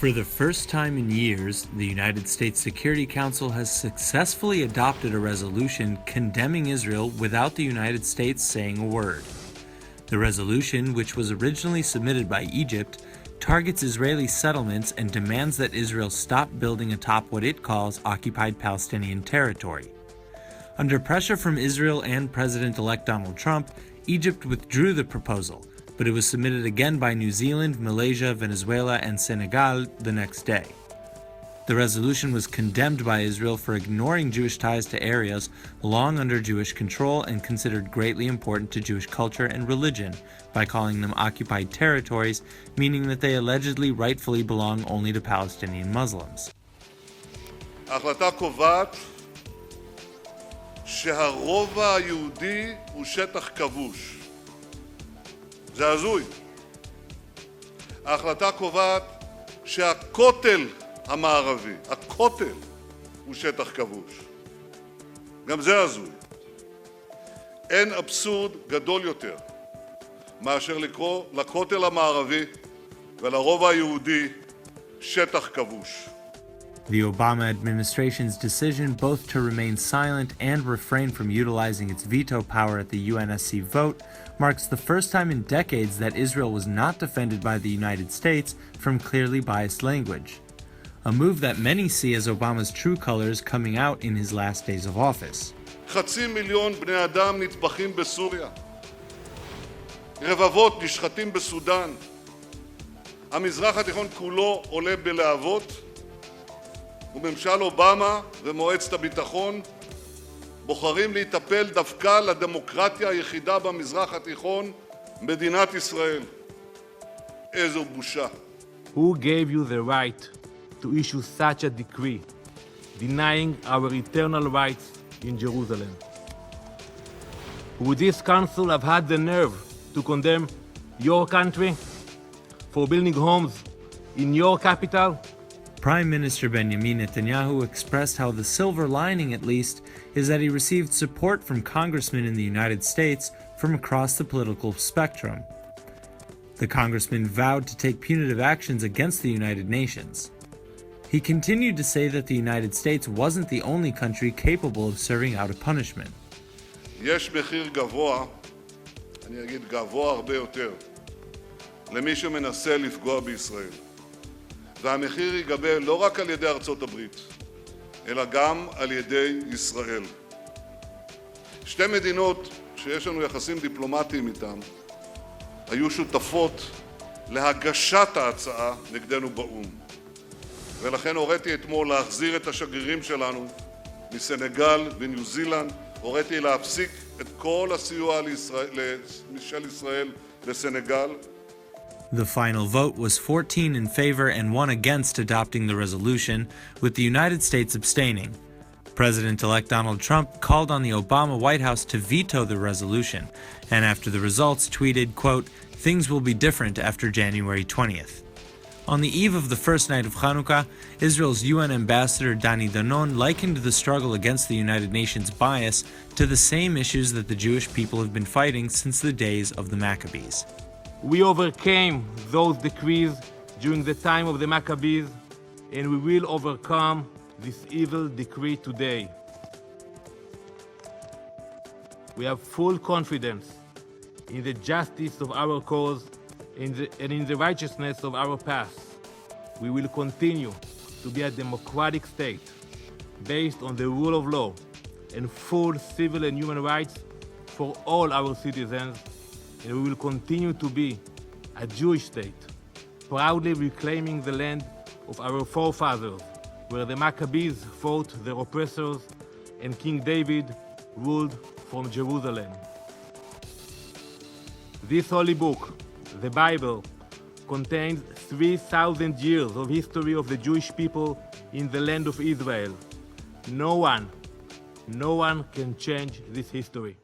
For the first time in years, the United States Security Council has successfully adopted a resolution condemning Israel without the United States saying a word. The resolution, which was originally submitted by Egypt, targets Israeli settlements and demands that Israel stop building atop what it calls occupied Palestinian territory. Under pressure from Israel and President-elect Donald Trump, Egypt withdrew the proposal, but it was submitted again by New Zealand, Malaysia, Venezuela, and Senegal the next day. The resolution was condemned by Israel for ignoring Jewish ties to areas long under Jewish control and considered greatly important to Jewish culture and religion by calling them occupied territories, meaning that they allegedly rightfully belong only to Palestinian Muslims. ההחלטה קובעת שהרובע היהודי הוא שטח כבוש. זה הזוי. ההחלטה קובעת שהכותל המערבי, הכותל, הוא שטח כבוש. גם זה הזוי. אין אבסורד גדול יותר מאשר לקרוא לכותל המערבי ולרובע היהודי שטח כבוש. The Obama administration's decision both to remain silent and refrain from utilizing its veto power at the UNSC vote marks the first time in decades that Israel was not defended by the United States from clearly biased language, a move that many see as Obama's true colors coming out in his last days of office. 500,000 בני אדם נטבחים בסוריה. רבבות נשחטים בסודאן. המזרח התיכון כולו עולה בלהבות. וממשל אובמה ומועצת הביטחון בוחרים להיטפל דווקא לדמוקרטיה היחידה במזרח התיכון, מדינת ישראל. איזו בושה. Who gave you the right to issue such a decree, denying our eternal rights in Jerusalem? Would this council have had the nerve to condemn your country for building homes in your capital? Prime Minister Benjamin Netanyahu expressed how the silver lining, at least, is that he received support from congressmen in the United States from across the political spectrum. The congressman vowed to take punitive actions against the United Nations. He continued to say that the United States wasn't the only country capable of serving out a punishment. יש מחיר גבוה, אני אגיד גבוה הרבה יותר, למי שמנסה לפגוע בישראל. והמחיר ייגבה לא רק על ידי ארצות הברית, אלא גם על ידי ישראל. שתי מדינות שיש לנו יחסים דיפלומטיים איתן, היו שותפות להגשת ההצעה נגדנו באו"ם. ולכן הוריתי אתמול להחזיר את השגרירים שלנו מסנגל וניו זילנד, הוריתי להפסיק את כל הסיוע של ישראל לסנגל. The final vote was 14 in favor and 1 against adopting the resolution, with the United States abstaining. President-elect Donald Trump called on the Obama White House to veto the resolution, and after the results tweeted, quote, "Things will be different after January 20th. On the eve of the first night of Hanukkah, Israel's UN ambassador Dani Danon likened the struggle against the United Nations bias to the same issues that the Jewish people have been fighting since the days of the Maccabees. We overcame those decrees during the time of the Maccabees, and we will overcome this evil decree today. We have full confidence in the justice of our cause and in the righteousness of our path. We will continue to be a democratic state based on the rule of law and full civil and human rights for all our citizens, and we will continue to be a Jewish state, proudly reclaiming the land of our forefathers, where the Maccabees fought their oppressors and King David ruled from Jerusalem. This holy book, the Bible, contains 3,000 years of history of the Jewish people in the land of Israel. No one can change this history.